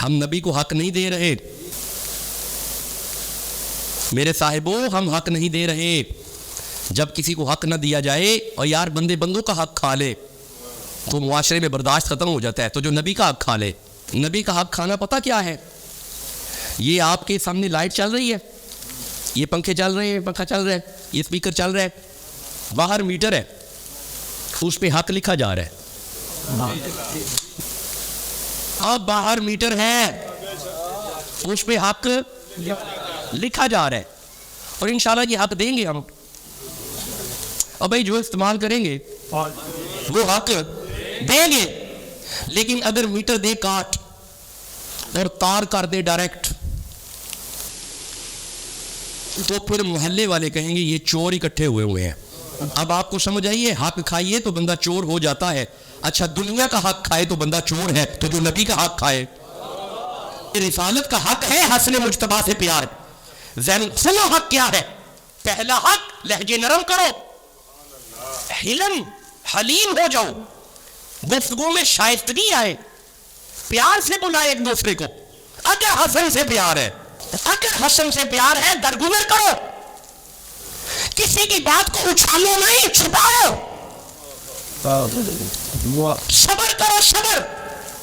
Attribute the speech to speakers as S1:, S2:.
S1: ہم نبی کو حق نہیں دے رہے میرے صاحبوں، ہم حق نہیں دے رہے. جب کسی کو حق نہ دیا جائے اور یار بندوں کا حق کھا لے تو معاشرے میں برداشت ختم ہو جاتا ہے. تو جو نبی کا حق کھا لے، نبی کا حق کھانا پتہ کیا ہے؟ یہ آپ کے سامنے لائٹ چل رہی ہے، یہ پنکھے چل رہے ہیں، پنکھا چل رہا ہے، یہ اسپیکر چل رہا ہے، باہر میٹر ہے، اس پہ حق لکھا جا رہا ہے. اب باہر میٹر ہے، اس پہ حق لکھا جا رہا ہے اور انشاءاللہ یہ حق دیں گے ہم. اور بھائی جو استعمال کریں گے وہ حق دیں گے. لیکن اگر میٹر دے کاٹ اور تار کر دے ڈائریکٹ تو پھر محلے والے کہیں گے یہ چور اکٹھے ہوئے ہیں. اب آپ کو سمجھ آئیے، حق کھائیے تو بندہ چور ہو جاتا ہے. اچھا دنیا کا حق کھائے تو بندہ چور ہے، تو جو نبی کا حق کھائے. رسالت کا حق ہے حسن مجتبیٰ سے پیار. سنو حق کیا ہے؟ پہلا حق لہجے نرم کرو، حلیم ہو جاؤ، گفتگو میں شائستگی آئے، پیار سے بلائے ایک دوسرے کو. اگر حسن سے پیار ہے، اگر حسن سے پیار ہے درگزر کرو، کسی کی بات کو اچھالو نہیں، چھپاؤ. صبر کرو، صبر.